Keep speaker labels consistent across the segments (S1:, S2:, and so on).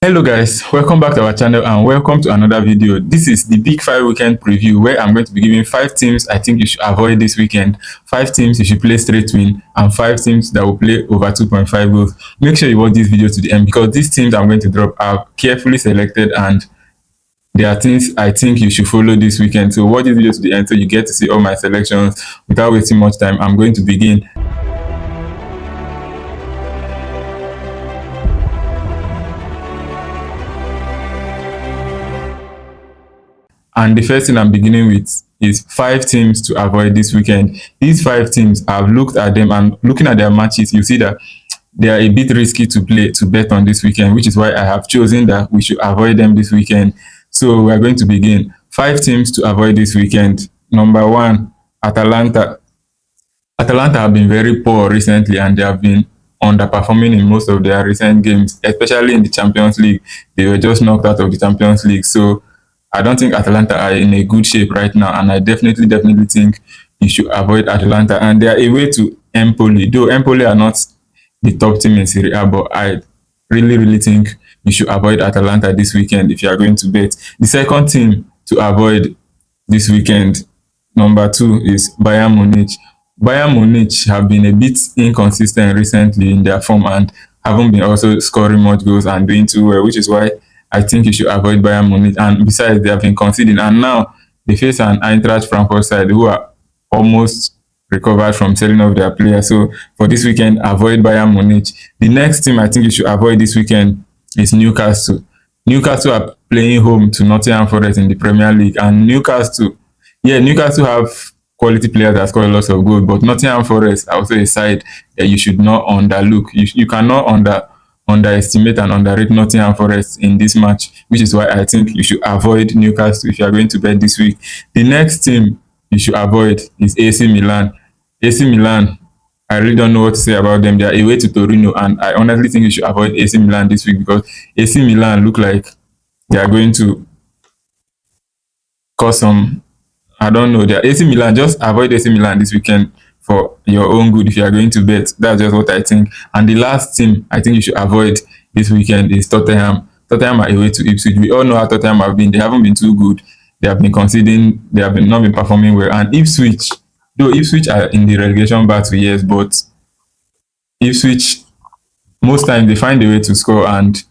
S1: Hello guys, welcome back to our channel and welcome to another video. This is the Big 5 weekend preview where I'm going to be giving 5 teams I think you should avoid this weekend, 5 teams you should play straight win, and 5 teams that will play over 2.5 goals. Make sure you watch this video to the end because these teams I'm going to drop are carefully selected and there are things I think you should follow this weekend. So watch this video to the end so you get to see all my selections. Without wasting much time, I'm going to begin. And the first thing I'm beginning with is 5 teams to avoid this weekend. These 5 teams, I've looked at them and looking at their matches, you see that they are a bit risky to bet on this weekend, which is why I have chosen that we should avoid them this weekend. So we're going to begin. 5 teams to avoid this weekend. Number 1, Atalanta. Atalanta have been very poor recently and they have been underperforming in most of their recent games, especially in the Champions League. They were just knocked out of the Champions League. So I don't think Atalanta are in a good shape right now, and I definitely think you should avoid Atalanta. And they are away to Empoli, though Empoli are not the top team in Serie A, but I really think you should avoid Atalanta this weekend if you are going to bet. The second team to avoid this weekend, number 2, is Bayern Munich. Bayern Munich have been a bit inconsistent recently in their form and haven't been also scoring much goals and doing too well, which is why I think you should avoid Bayern Munich. And besides, they have been conceding. And now they face an Eintracht Frankfurt side who are almost recovered from selling off their players. So for this weekend, avoid Bayern Munich. The next team I think you should avoid this weekend is Newcastle. Newcastle are playing home to Nottingham Forest in the Premier League. And Newcastle have quality players that score lots of goals. But Nottingham Forest are also a side that you should not underlook. You cannot underestimate and underrate Nottingham Forest in this match, which is why I think you should avoid Newcastle if you are going to bet this week. The next team you should avoid is AC Milan. AC Milan, I really don't know what to say about them. They are away to Torino, and I honestly think you should avoid AC Milan this week because AC Milan look like they are going to cause some, I don't know. They are AC Milan, just avoid AC Milan this weekend for your own good if you are going to bet. That's just what I think. And the last team I think you should avoid this weekend is Tottenham. Tottenham are away to Ipswich. We all know how Tottenham have been. They haven't been too good. They have been conceding. They have not been performing well. And Ipswich, though Ipswich are in the relegation battle, yes, but Ipswich, most times they find a way to score and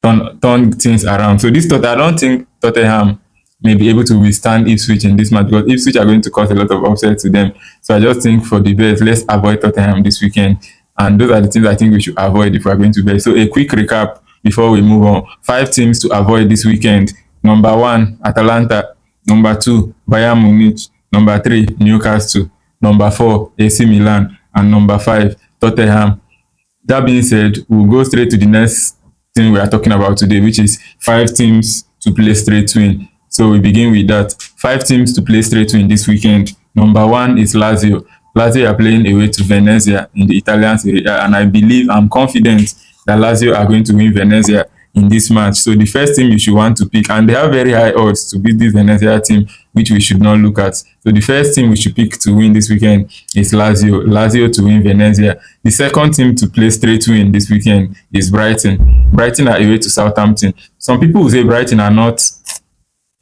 S1: turn things around. So I don't think Tottenham may be able to withstand Ipswich in this match because Ipswich are going to cause a lot of upset to them. So I just think for the bet, let's avoid Tottenham this weekend. And those are the things I think we should avoid if we are going to bet. So a quick recap before we move on. 5 teams to avoid this weekend. Number 1, Atalanta. Number 2, Bayern Munich. Number 3, Newcastle. Number 4, AC Milan. And number 5, Tottenham. That being said, we'll go straight to the next thing we are talking about today, which is 5 teams to play straight win. So we begin with that. 5 teams to play straight win this weekend. Number 1 is Lazio. Lazio are playing away to Venezia in the Italian Serie A, and I'm confident that Lazio are going to win Venezia in this match. So the first team you should want to pick, and they have very high odds to beat this Venezia team, which we should not look at. So the first team we should pick to win this weekend is Lazio. Lazio to win Venezia. The second team to play straight win this weekend is Brighton. Brighton are away to Southampton. Some people will say Brighton are not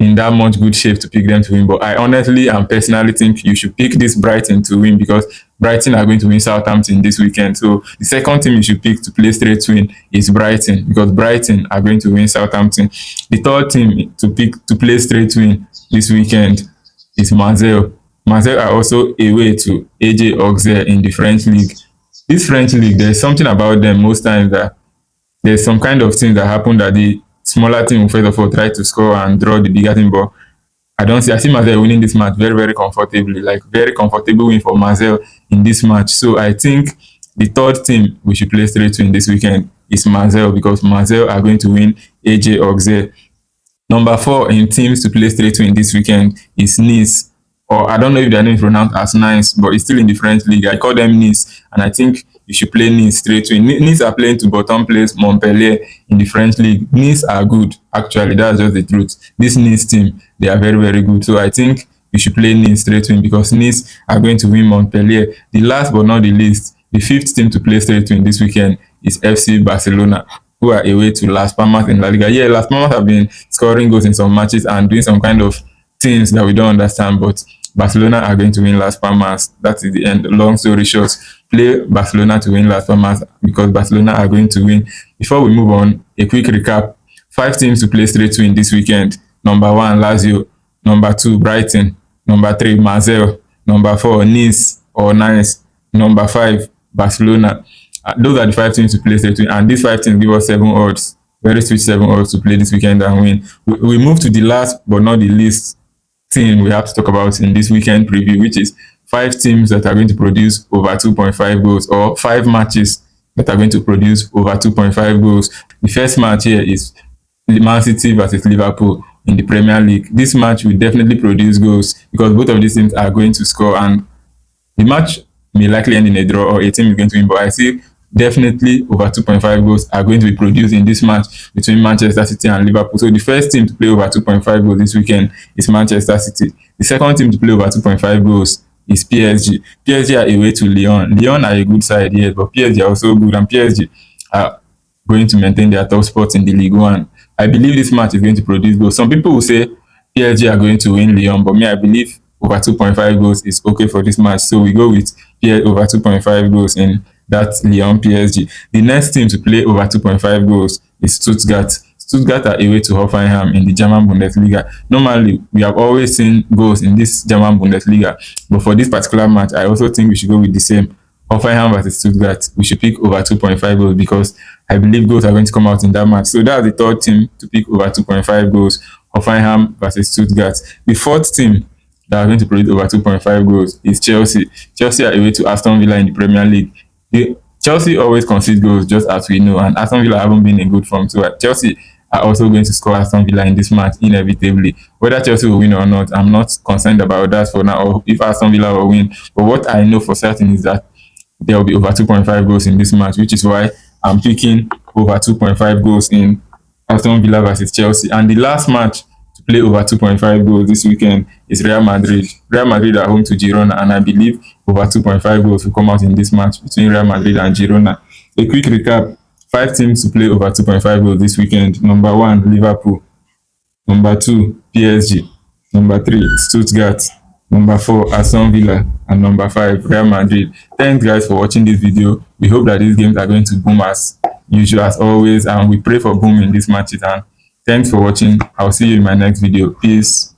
S1: in that much good shape to pick them to win, but I honestly and personally think you should pick this Brighton to win because Brighton are going to win Southampton this weekend. So the second team you should pick to play straight win is Brighton because Brighton are going to win Southampton. The third team to pick to play straight win this weekend is Marseille. Marseille are also away to AJ Auxerre in the French league. This French league, there's something about them most times that there's some kind of things that happen that the smaller team will first of all try to score and draw the bigger team, but I see Marseille winning this match very comfortably, like very comfortable win for Marseille in this match. So I think the third team we should play straight win this weekend is Marseille because Marseille are going to win AJ Auxerre. Number 4 in teams to play straight win this weekend is Nice, or I don't know if their name is pronounced as Nice, but it's still in the French league. I call them Nice, and I think you should play Nice straight win. Nice are playing to bottom place Montpellier in the French league. Nice are good, actually. That's just the truth. This Nice team, they are very good. So I think you should play Nice straight win because Nice are going to win Montpellier. The last but not the least, the 5th team to play straight win this weekend is FC Barcelona. who are away to Las Palmas in La Liga. Yeah, Las Palmas have been scoring goals in some matches and doing some kind of things that we don't understand, but Barcelona are going to win Las Palmas. That is the end. Long story short, play Barcelona to win Las Palmas because Barcelona are going to win. Before we move on, a quick recap. 5 teams to play straight win this weekend. Number 1, Lazio. Number 2, Brighton. Number 3, Marseille. Number 4, Nice or Nice. Number 5, Barcelona. Those are the 5 teams to play straight win. And these 5 teams give us 7 odds. Very sweet 7 odds to play this weekend and win. We move to the last but not the least team we have to talk about in this weekend preview, which is 5 teams that are going to produce over 2.5 goals, or 5 matches that are going to produce over 2.5 goals. The first match here is Man City versus Liverpool in the Premier League. This match will definitely produce goals because both of these teams are going to score, and the match may likely end in a draw or a team is going to win, but I see definitely over 2.5 goals are going to be produced in this match between Manchester City and Liverpool. So the first team to play over 2.5 goals this weekend is Manchester City. The second team to play over 2.5 goals is PSG. PSG are away to Lyon. Lyon are a good side, yes, but PSG are also good, and PSG are going to maintain their top spot in the League One. I believe this match is going to produce goals. Some people will say PSG are going to win Lyon, but me, I believe over 2.5 goals is okay for this match. So we go with over 2.5 goals in that Lyon PSG. The next team to play over 2.5 goals is Stuttgart. Stuttgart are away to Hoffenheim in the German Bundesliga. Normally, we have always seen goals in this German Bundesliga, but for this particular match, I also think we should go with the same. Hoffenheim versus Stuttgart, we should pick over 2.5 goals because I believe goals are going to come out in that match. So that's the third team to pick over 2.5 goals, Hoffenheim versus Stuttgart. The fourth team that are going to produce over 2.5 goals is Chelsea. Chelsea are away to Aston Villa in the Premier League. Chelsea always concede goals, just as we know, and Aston Villa haven't been in good form. So Chelsea are also going to score Aston Villa in this match inevitably. Whether Chelsea will win or not, I'm not concerned about that for now, or if Aston Villa will win. But what I know for certain is that there will be over 2.5 goals in this match, which is why I'm picking over 2.5 goals in Aston Villa versus Chelsea. And the last match to play over 2.5 goals this weekend is Real Madrid. Real Madrid are home to Girona, and I believe over 2.5 goals will come out in this match between Real Madrid and Girona. A quick recap. 5 teams to play over 2.5 goals this weekend. Number 1, Liverpool. Number 2, PSG. Number 3, Stuttgart. Number 4, Aston Villa. And number 5, Real Madrid. Thanks guys for watching this video. We hope that these games are going to boom as usual, as always, and we pray for boom in these matches. And thanks for watching. I'll see you in my next video. Peace.